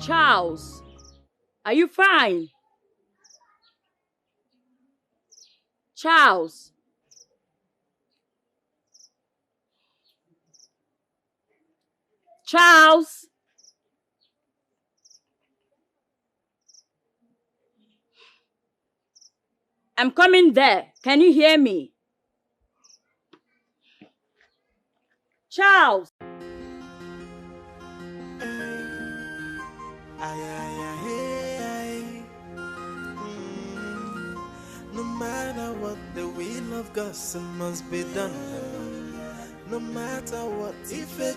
Charles, are you fine? Charles. Charles. I'm coming there. Can you hear me? Charles. No matter what, the will of God must be done. No matter what, if a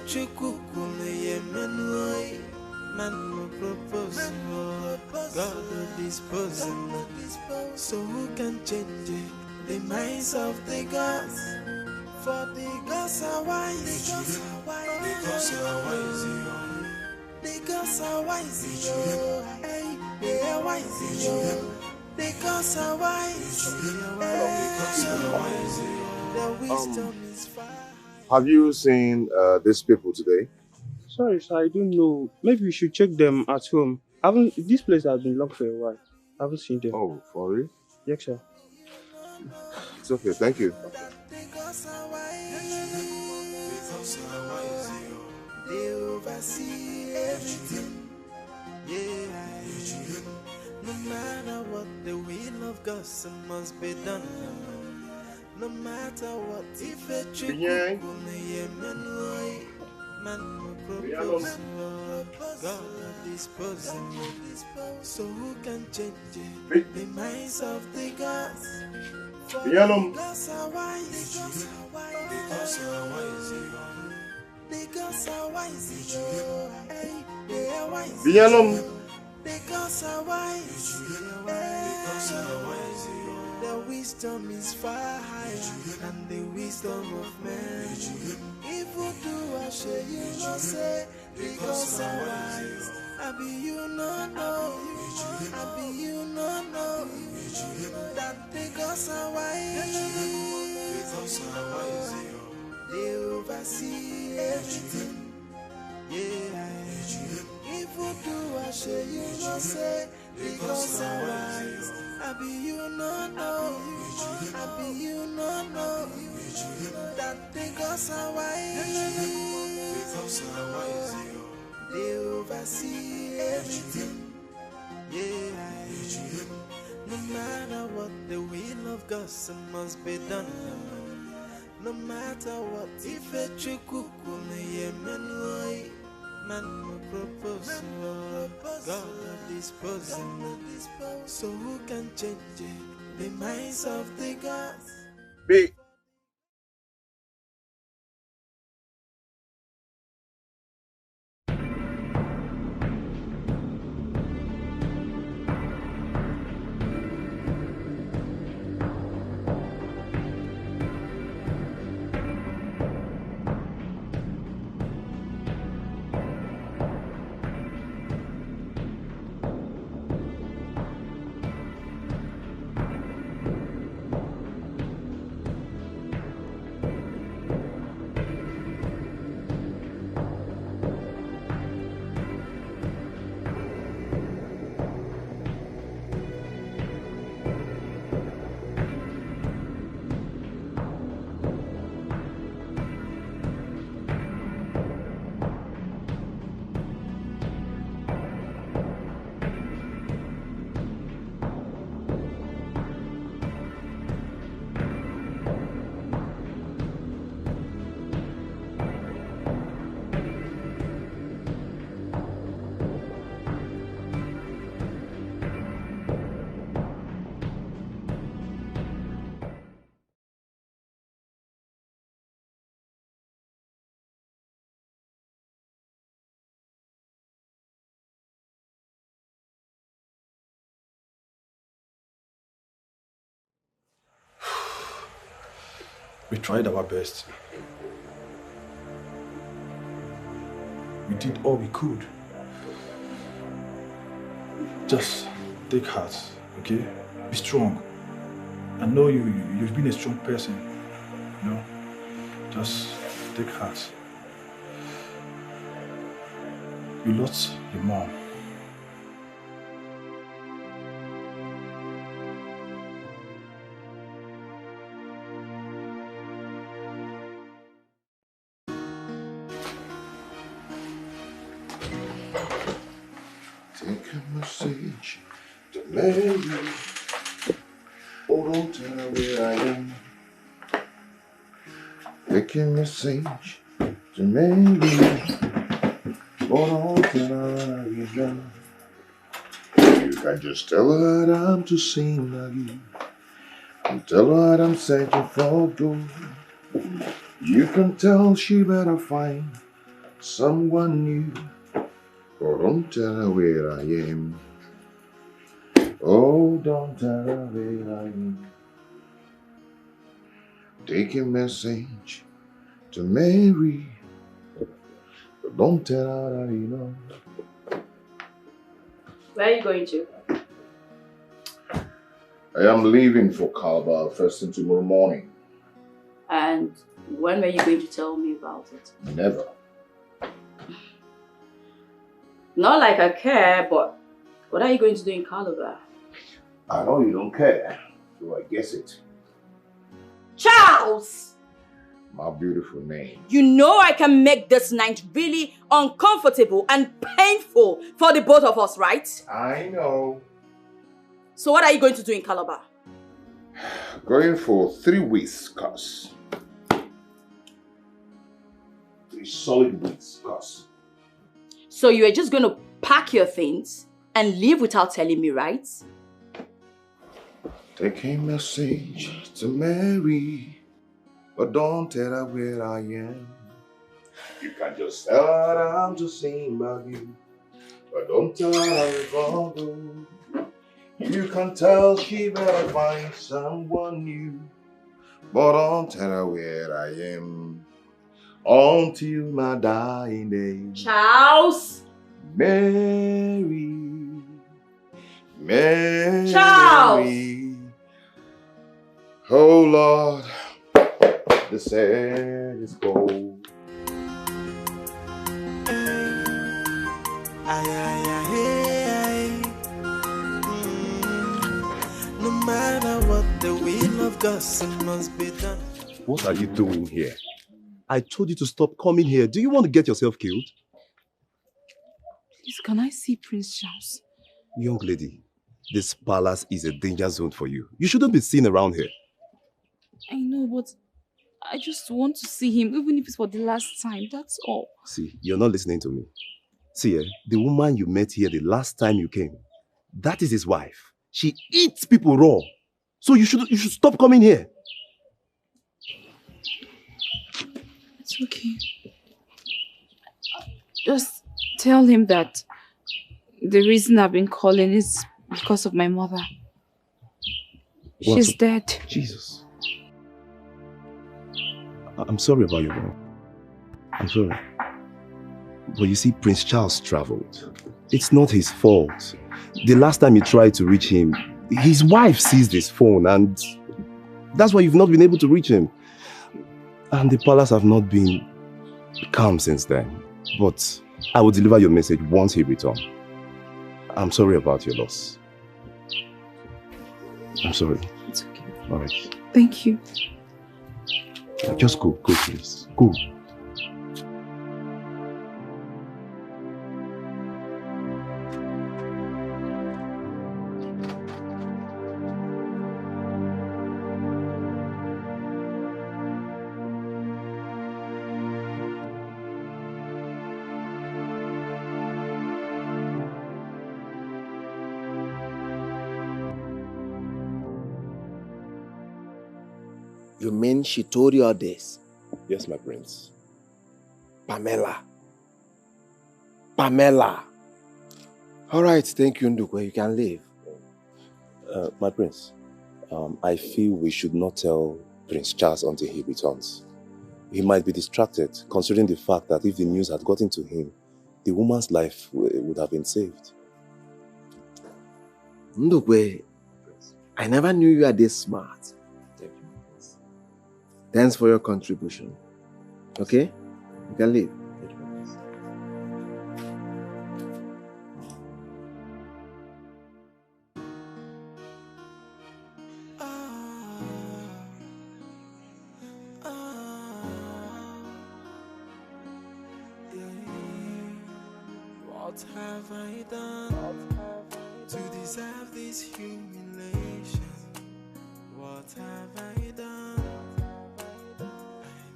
man will propose, God will dispose. So who can change the minds of the gods? For the gods are wise. The gods are wise. The gods are wise. They are wise. The gods are wise. The wisdom is far. Have you seen these people today? Sorry, sir, I don't know. Maybe we should check them at home. This place has been locked for a while. I haven't seen them. Oh, for real? Yes, sir. It's okay, thank you. They oversee everything. No matter what, the will of God must be done. No matter what, if a trick man will propose, God will dispose. So who can change the minds of the gods? For the gods are wise. The gods are wise. The gods are wise. They are wise. The gods are wise. The wisdom is far higher than the wisdom of man. If you do, I share you no say, the gods are wise. I be you no know, I be you no know that the gods are wise. The gods are wise. They oversee everything. If you do, I share you no say, the gods are wise. I be you no know, I be you no know that the gods are wise. The gods are wise. They oversee everything. No matter what, the will of God must be done. No matter what, if a trick man will propose, God will dispose. So who can change the minds of the gods? Be. We tried our best. We did all we could. Just take heart, okay? Be strong. I know you've been a strong person, you know? Just take heart. You lost your mom, Take a message to Mary. Oh, don't tell her where I am. Take a message to Mary. Oh, don't tell her where I am. You can just tell her that I'm to sing again. And tell her that I'm searching for gold. You can tell she better find someone new. Oh, don't tell her where I am. Oh, don't tell her where I am. Take a message to Mary. But don't tell her that you know. Where are you going to? I am leaving for Calabar first thing tomorrow morning. And when were you going to tell me about it? Never. Not like I care, but what are you going to do in Calabar? I know you don't care, so I guess it. Charles! My beautiful name. You know I can make this night really uncomfortable and painful for the both of us, right? I know. So what are you going to do in Calabar? Going for 3 weeks, cuz. 3 solid weeks, cuz. So you are just going to pack your things and leave without telling me, right? Take a message to Mary, but don't tell her where I am. You can just tell her that I'm just saying about you, but don't tell her if I go. You can tell she better find someone new, but don't tell her where I am until my dying day. Charles! Mary, Mary. Charles! Oh Lord, the sand is cold. No matter what, the will of God must be done. What are you doing here? I told you to stop coming here. Do you want to get yourself killed? Please, can I see Prince Charles? Young lady, this palace is a danger zone for you. You shouldn't be seen around here. I know, but I just want to see him, even if it's for the last time. That's all. See, you're not listening to me. See, the woman you met here the last time you came, that is his wife. She eats people raw. So you should stop coming here. It's okay. Just tell him that the reason I've been calling is because of my mother. She's dead. Jesus. I'm sorry about your mom. I'm sorry. But you see, Prince Charles traveled. It's not his fault. The last time you tried to reach him, his wife seized his phone and that's why you've not been able to reach him. And the palace have not been calm since then. But I will deliver your message once he returns. I'm sorry about your loss. I'm sorry. It's okay. All right. Thank you. Just go, please. Go. You mean she told you all this? Yes, my prince. Pamela. All right, thank you, Nwokoye. You can leave. My prince, I feel we should not tell Prince Charles until he returns. He might be distracted, considering the fact that if the news had gotten to him, the woman's life would have been saved. Nwokoye, I never knew you are this smart. Thanks for your contribution. Okay? You can leave. What have I done to deserve this humiliation? What have I done? I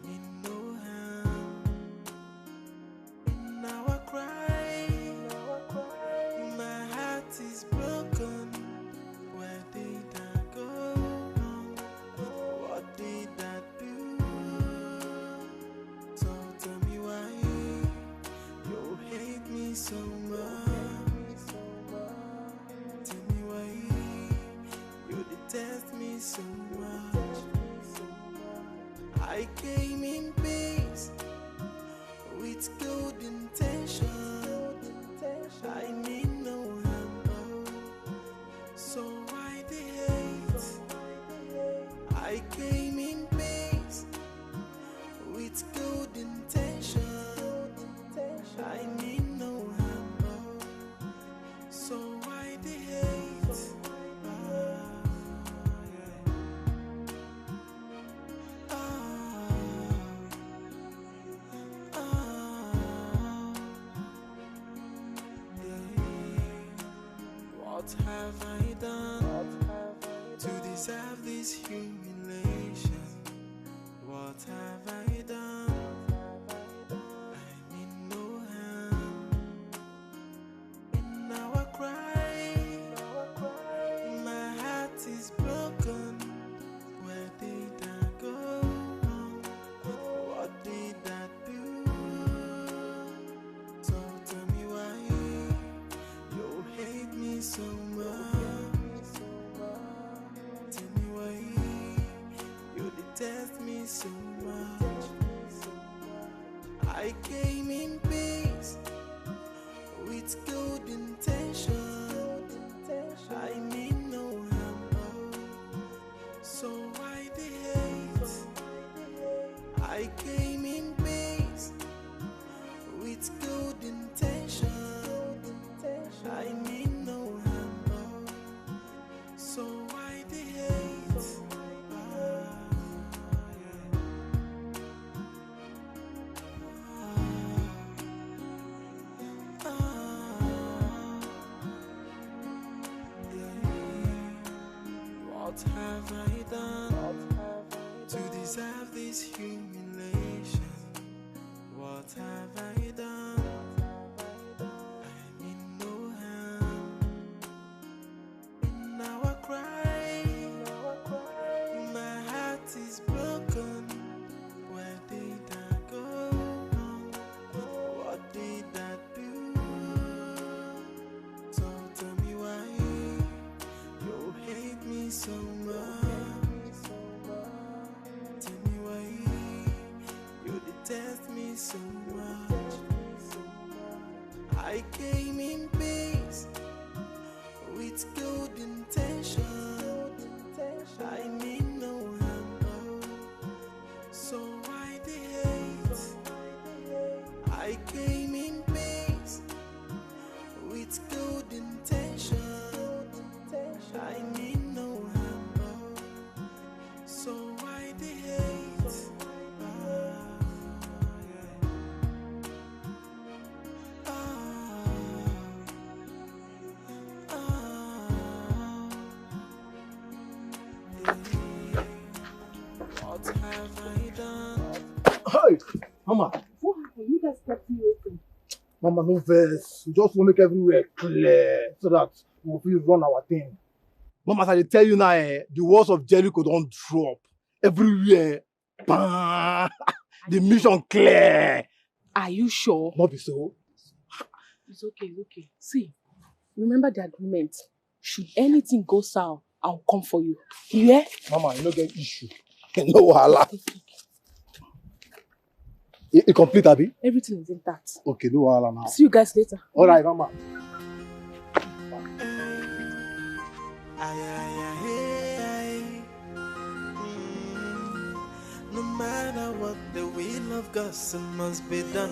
mean no harm. Now I cry. My heart is broken. Where did I go wrong? What did I do? So tell me why you hate me so much. Tell me why you detest me so much. I came in peace with good intention. I mean no harm. So why the hate? I came in peace with good intention. I mean no harm. So why the hate? What have I done to deserve this humiliation? What have I done? I mean no harm. And now I cry. My heart is broken. Where did I go wrong? What did I do? So tell me why you hate me so much. Tell me why you detest me so much. I came in peace with good intention. I mean no harm. So why the hate? I came in peace with good intention. I mean no harm. So why the hate? What have I done to deserve this humiliation? What have I done? I mean no harm. And now I cry. My heart is broken. Where did I go wrong? What did I do? So tell me why you hate me so much. Tell me why you detest me so much. I came in peace with good intention. I mean no harm. So why the hate? I came in peace with good intention. I mean no harm. So why the hate? What have I done? Hey, Mama. What happened? You guys kept me waiting. Mama, no verse. We just want to make everywhere clear so that we'll feel run our thing. Mama, as I tell you now, the walls of Jericho don't drop. Everywhere. Bam! The mission clear. Are you sure? Not be so. It's okay, it's okay. See, remember the agreement. Should anything go south, I'll come for you. Yeah? Mama, you don't get issue. No wahala. It complete, Abi? Everything is intact. Okay, no wahala now. See you guys later. All right, Mama. No matter what, the will of God must be done.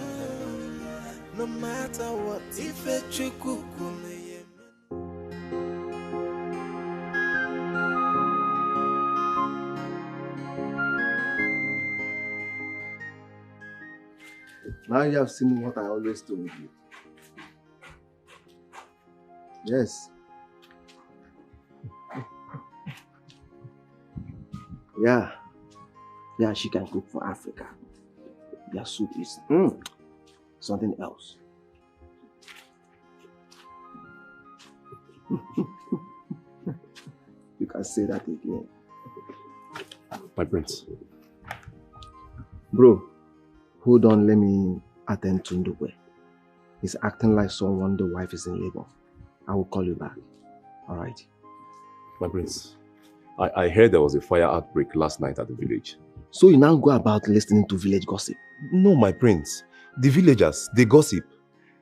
No matter what, if a chikukume. Now you have seen what I always told you. Yes. Yeah. Yeah, she can cook for Africa. Their soup is something else. You can say that again. My prince. Bro, hold on, let me attend to Nnebe. He's acting like someone the wife is in labor. I will call you back. Alright? My prince, I heard there was a fire outbreak last night at the village. So you now go about listening to village gossip? No, my prince. The villagers, they gossip.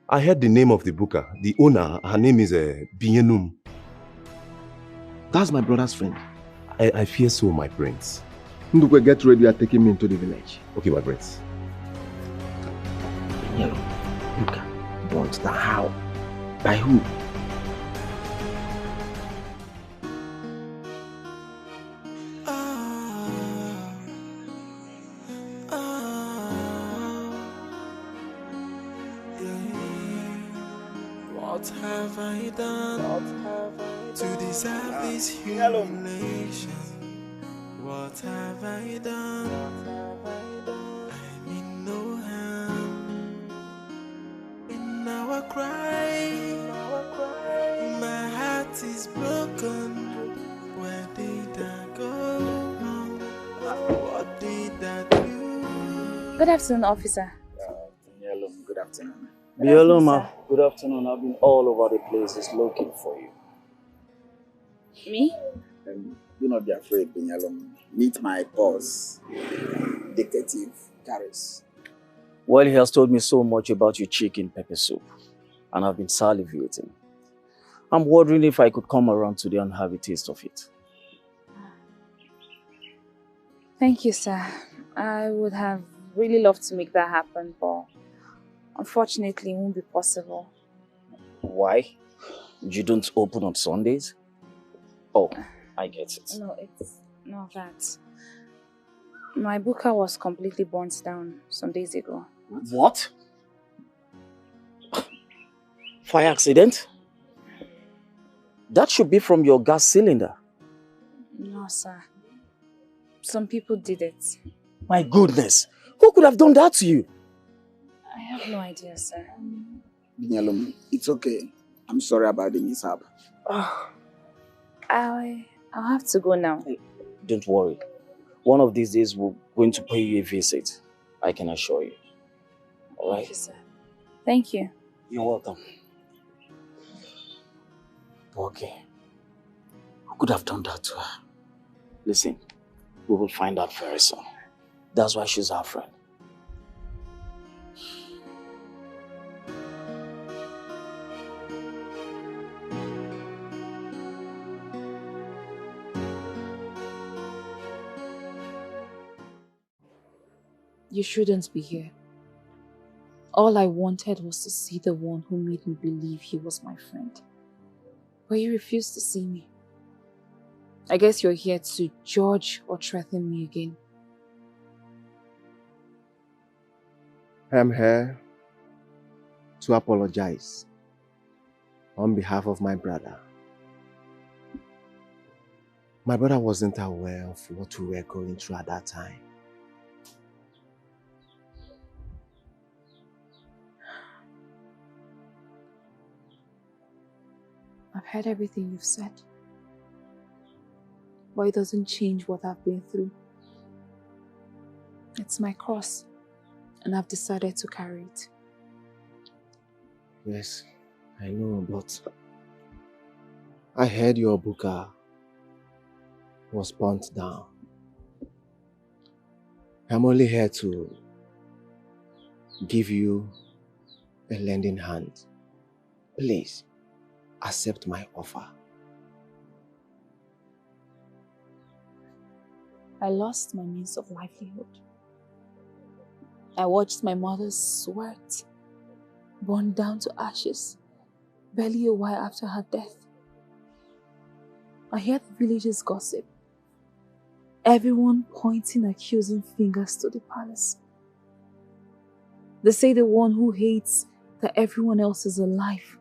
I heard the name of the booker. The owner, her name is Binyenum. That's my brother's friend. I fear so, my prince. Nnebe, get ready, you are taking me into the village. Okay, my prince. Hello, booker. But how? By who? What have I done to deserve this humiliation? What have I done? I mean no harm. In our cry, my heart is broken. Where did I go? What did I do? Good afternoon, officer. Good afternoon. Bioloma, good afternoon. I've been all over the places looking for you. Me? Do not be afraid, Binyalom. Meet my boss, Detective Caris. Well, he has told me so much about your chicken pepper soup, and I've been salivating. I'm wondering if I could come around today and have a taste of it. Thank you, sir. I would have really loved to make that happen, but unfortunately it won't be possible. Why? You don't open on Sundays? Oh, I get it. No, it's not that. My booker was completely burnt down some days ago. What? Fire accident? That should be from your gas cylinder. No, sir. Some people did it. My goodness! Who could have done that to you? I have no idea, sir. Binyalom, it's okay. I'm sorry about the mishap. I'll have to go now. Hey, don't worry. One of these days we're going to pay you a visit. I can assure you. Alright? Thank you, sir. Thank you. You're welcome. Okay. Who could have done that to her? Listen, we will find out very soon. That's why she's our friend. You shouldn't be here. All I wanted was to see the one who made me believe he was my friend. But you refused to see me. I guess you're here to judge or threaten me again. I'm here to apologize on behalf of my brother. My brother wasn't aware of what we were going through at that time. I've heard everything you've said. But it doesn't change what I've been through. It's my cross, and I've decided to carry it. Yes, I know, but I heard your booker was burnt down. I'm only here to give you a lending hand. Please, accept my offer. I lost my means of livelihood. I watched my mother's sweat burn down to ashes barely a while after her death. I hear the villagers gossip. Everyone pointing accusing fingers to the palace. They say the one who hates that everyone else is alive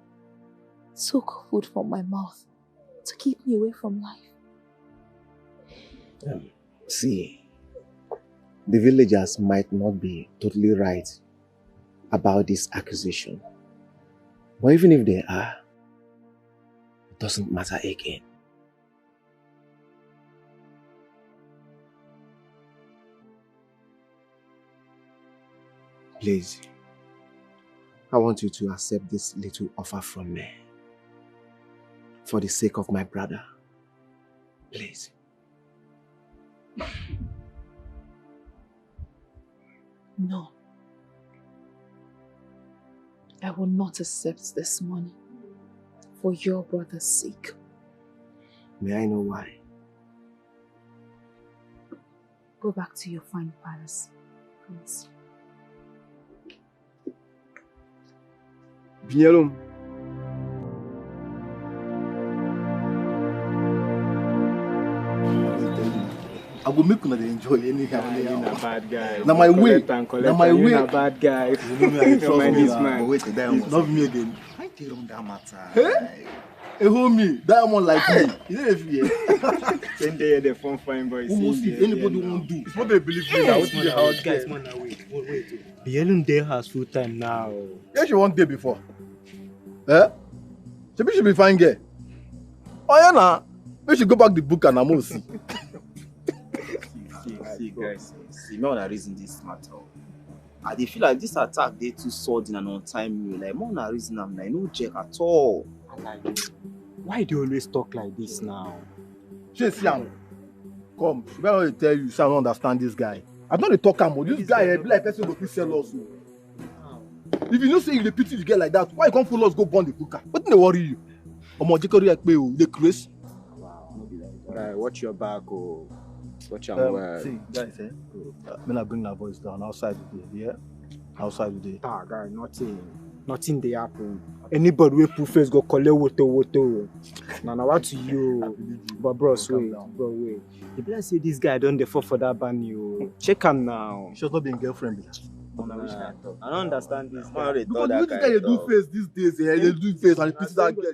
took food from my mouth to keep me away from life. See, the villagers might not be totally right about this accusation. But even if they are, it doesn't matter again. Please, I want you to accept this little offer from me. For the sake of my brother. Please. No. I will not accept this money for your brother's sake. May I know why? Go back to your fine palace, please. Binyelum. I will make you enjoy anything. You're a bad guy. Now my way. Now my way. You're a bad guy. You know me, I trust me. Man. Wait, that love me again. I tell him that matter. Hey, homie, that one like me. You know if you. Same day the phone fine boy. Almost if anybody won't do. It's what they believe me. I want to our guys. Man, wait. Bielun Day has full time now. Yeah, she one day before. Eh? She should be fine girl. Oh yeah, nah. We should go back the book and I'm see. See guys, see me wanna reason this matter. I dey feel like this attack they too sudden and on time. Like more na reason I'm like no check at all. Why do you always talk like this now? She see am. Come, she better not tell you, so I don't understand this guy. I don't talk am. This guy be like person go fit sell us. If you know say you dey pity the girl like that, why you come follow us go burn the cooker? What dey worry you? Omo jekori ekpe o, dey craze. Wow, no be like that. Right, watch your back or watch your word. See, guys, when I bring that voice down outside today, yeah? Outside today. Ah, guy, nothing dey happen. Anybody wey put face go collect woto. Now what to you? But bros, wait. If I say this guy don't fall for that ban you, check him now. She should not be a girlfriend. I don't understand this guy. Because this guy they do face these days, they do face and they pity that girl.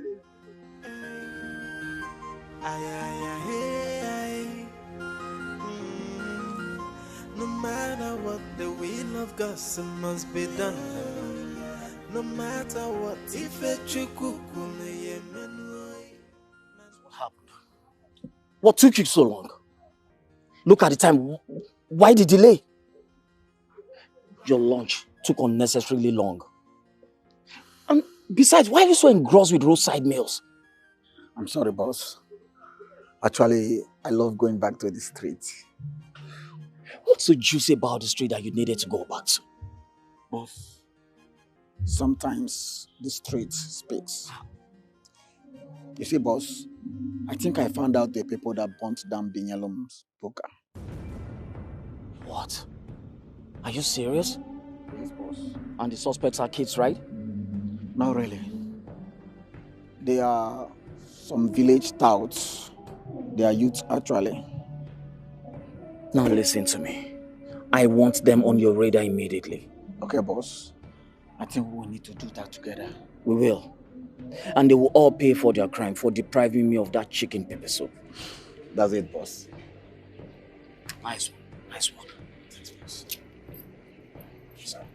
No matter what, the will of God must be done. No matter what, if What happened? What took you so long? Look at the time. Why the delay? Your lunch took unnecessarily long. And besides, why are you so engrossed with roadside meals? I'm sorry, boss. Actually, I love going back to the street. What's so juicy about the street that you needed to go back to? Boss, sometimes the street speaks. You see, boss, I think I found out the people that burnt down Binyelum's poker. What? Are you serious? Yes, boss. And the suspects are kids, right? Not really. They are some village touts. They are youth, actually. Now listen to me. I want them on your radar immediately. Okay, boss. I think we will need to do that together. We will. And they will all pay for their crime for depriving me of that chicken pepper soup. That's it, boss. Nice one. Nice one. Thanks, boss. Sorry.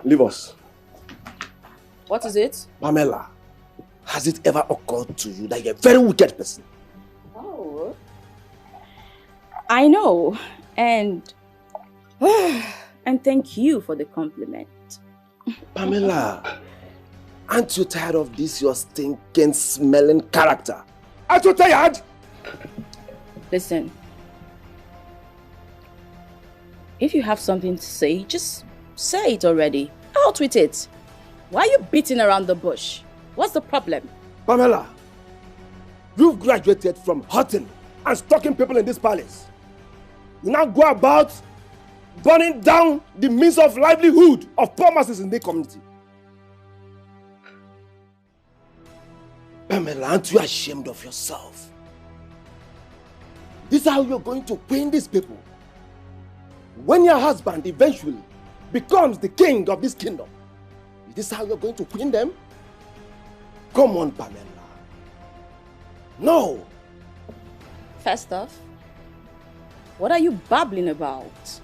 Leave us. What is it? Pamela, has it ever occurred to you that you're a very wicked person? Oh. I know. And thank you for the compliment. Pamela, aren't you tired of this your stinking smelling character? Aren't you tired? Listen. If you have something to say, just say it already. Out with it. Why are you beating around the bush? What's the problem? Pamela, you've graduated from hurting and stalking people in this palace. You now go about burning down the means of livelihood of poor masses in the community. Pamela, aren't you ashamed of yourself? This is how you're going to queen these people. When your husband eventually becomes the king of this kingdom, is this how you're going to queen them? Come on, Pamela. No. First off, what are you babbling about?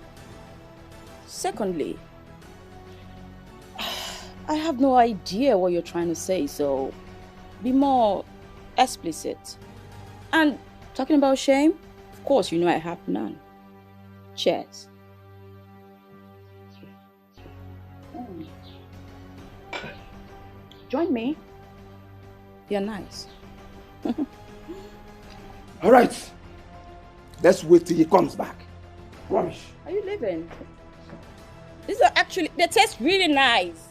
Secondly, I have no idea what you're trying to say, so be more explicit. And talking about shame, of course you know I have none. Cheers. Join me. You're nice. All right. Let's wait till he comes back. Promise. Are you leaving? These are actually, they taste really nice.